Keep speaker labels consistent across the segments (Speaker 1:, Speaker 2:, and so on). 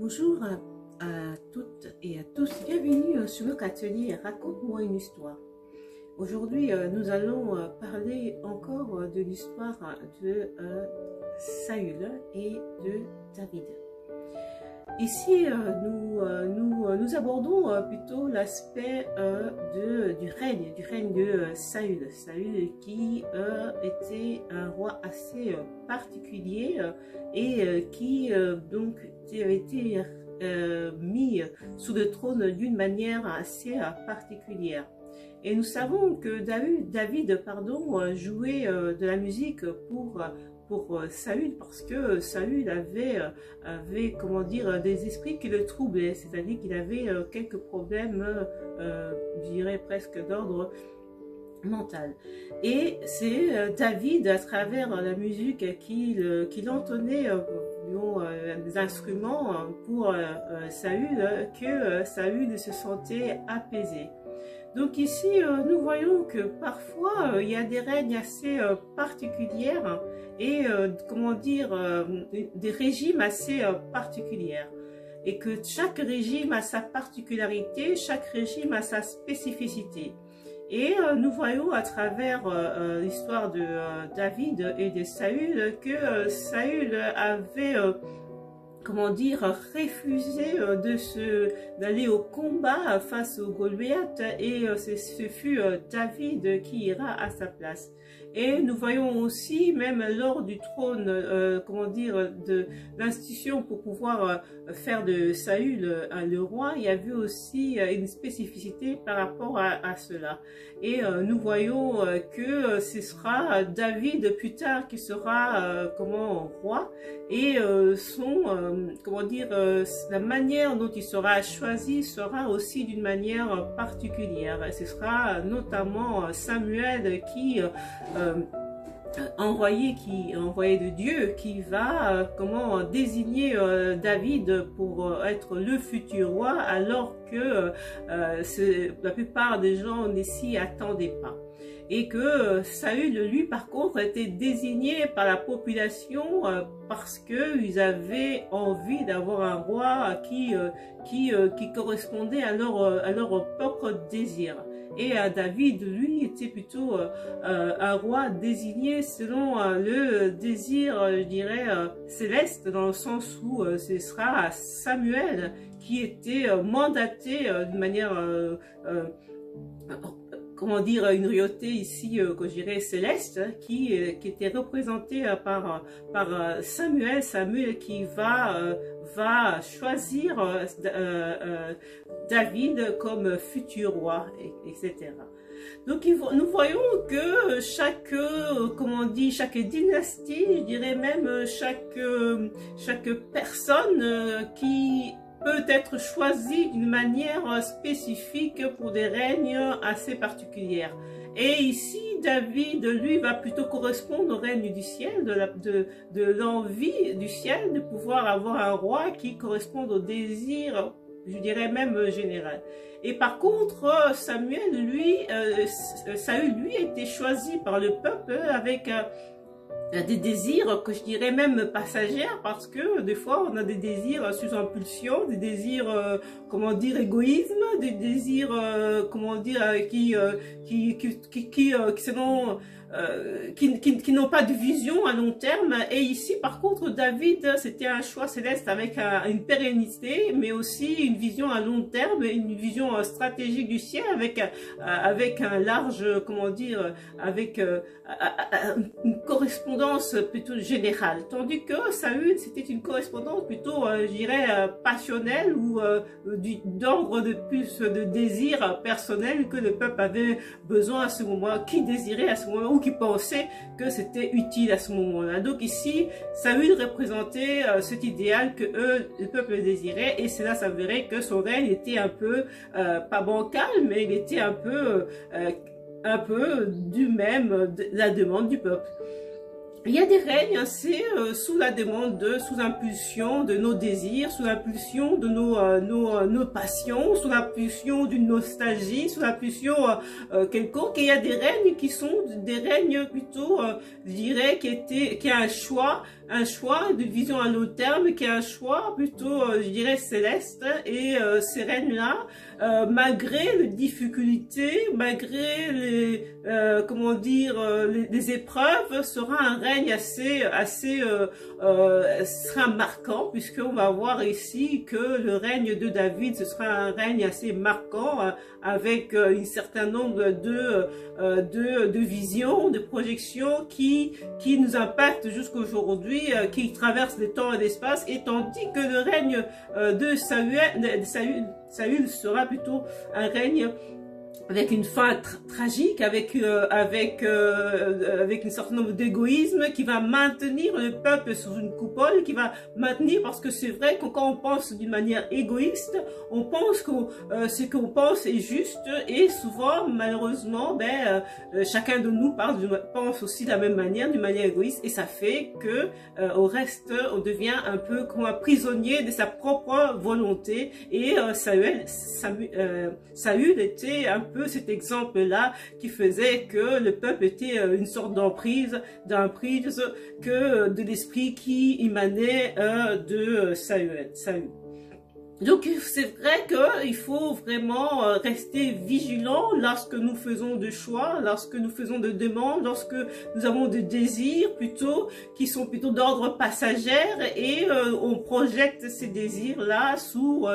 Speaker 1: Bonjour à toutes et à tous, bienvenue sur notre atelier Raconte-moi une histoire. Aujourd'hui, nous allons parler encore de l'histoire de Saül et de David. Ici, nous abordons plutôt l'aspect du règne de Saül. Saül qui était un roi assez particulier et qui donc avait été mis sous le trône d'une manière assez particulière. Et nous savons que David jouait de la musique pour Saül, parce que Saül avait comment dire, des esprits qui le troublaient, c'est-à-dire qu'il avait quelques problèmes, je dirais presque d'ordre mental. Et c'est David, à travers la musique qu'il entonnait, des instruments pour Saül, que Saül se sentait apaisé. Donc ici, nous voyons que parfois, il y a des règnes assez particuliers et, comment dire, des régimes assez particuliers. Et que chaque régime a sa particularité, chaque régime a sa spécificité. Et nous voyons à travers l'histoire de David et de Saül que Saül avait comment dire, refusé d'aller au combat face aux Goliath, et ce fut David qui ira à sa place. Et nous voyons aussi, même lors du trône, comment dire, de l'institution pour pouvoir faire de Saül le roi, il y avait aussi une spécificité par rapport à cela. Et nous voyons que ce sera David plus tard qui sera roi, et comment dire, la manière dont il sera choisi sera aussi d'une manière particulière. Ce sera notamment Samuel qui envoyé de Dieu, qui va désigner David pour être le futur roi, alors que la plupart des gens ne s'y attendaient pas. Et que Saül, lui, par contre, était désigné par la population parce qu'ils avaient envie d'avoir un roi qui correspondait à leur propre désir. Et David, lui, était plutôt un roi désigné selon le désir, je dirais, céleste, dans le sens où ce sera Samuel qui était mandaté de manière comment dire, une royauté ici, que je dirais céleste, qui était représentée par Samuel qui va choisir David comme futur roi, etc. Donc nous voyons que chaque dynastie, je dirais même chaque personne qui peut être choisi d'une manière spécifique pour des règnes assez particuliers. Et ici, David, lui, va plutôt correspondre au règne du ciel, de l'envie du ciel, de pouvoir avoir un roi qui corresponde au désir, je dirais même général. Et par contre, Saül, lui, a été choisi par le peuple avec des désirs que je dirais même passagers, parce que des fois on a des désirs sous impulsion, des désirs comment dire égoïsme, des désirs comment dire qui n'ont pas de vision à long terme. Et ici par contre David, c'était un choix céleste avec une pérennité, mais aussi une vision à long terme, une vision stratégique du ciel avec un large, comment dire, avec une correspondance plutôt générale, tandis que Saül, c'était une correspondance plutôt, je dirais, passionnelle, ou d'ordre de plus de désir personnel que le peuple avait besoin à ce moment, qui désirait à ce moment, ou qui pensait que c'était utile à ce moment-là. Donc ici, Saül représentait cet idéal que le peuple désirait, et cela s'avérait que son règne était un peu, pas bancal, mais il était un peu du même, de la demande du peuple. il y a des règnes, c'est sous la demande, sous impulsion de nos désirs, sous l'impulsion de nos passions, sous l'impulsion d'une nostalgie, sous l'impulsion quelconque. Et il y a des règnes qui sont des règnes plutôt, je dirais, qui a un choix de vision à long terme, qui est un choix plutôt, je dirais, céleste. Et ces règnes-là, malgré les difficultés, malgré les, comment dire, les épreuves, sera un règne sera marquant, puisqu'on va voir ici que le règne de David, ce sera un règne assez marquant, avec un certain nombre de visions, de projections qui nous impactent jusqu'aujourd'hui, qui traversent les temps et l'espace, et tandis que le règne de Saül sera plutôt un règne avec une fin tragique, avec un certain nombre d'égoïsme qui va maintenir le peuple sous une coupole, qui va maintenir, parce que c'est vrai que quand on pense d'une manière égoïste, on pense que ce qu'on pense est juste, et souvent, malheureusement, chacun de nous pense aussi de la même manière, d'une manière égoïste, et ça fait que au reste, on devient un peu comme un prisonnier de sa propre volonté, et Saül était un peu cet exemple-là qui faisait que le peuple était une sorte d'emprise que de l'esprit qui émanait de Saül. Donc c'est vrai qu'il faut vraiment rester vigilant lorsque nous faisons des choix, lorsque nous faisons des demandes, lorsque nous avons des désirs plutôt qui sont plutôt d'ordre passager, et on projette ces désirs-là sous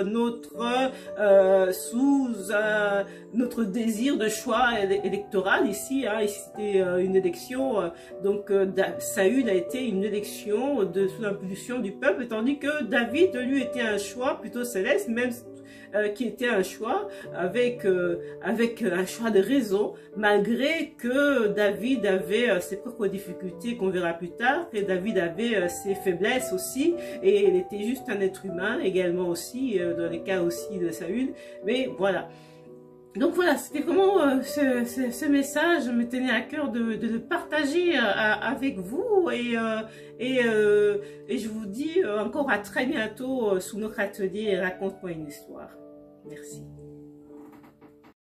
Speaker 1: notre désir de choix électoral. Ici, c'était une élection, donc Saül a été une élection sous l'impulsion du peuple, tandis que David, lui, était un choix plutôt céleste, même qui était un choix avec un choix de raison, malgré que David avait ses propres difficultés qu'on verra plus tard, que David avait ses faiblesses aussi, et il était juste un être humain également aussi, dans les cas aussi de Saül, mais voilà. Donc voilà, c'était vraiment ce message me tenait à cœur de le partager avec vous, et je vous dis encore à très bientôt sous notre atelier Raconte-moi une histoire. Merci.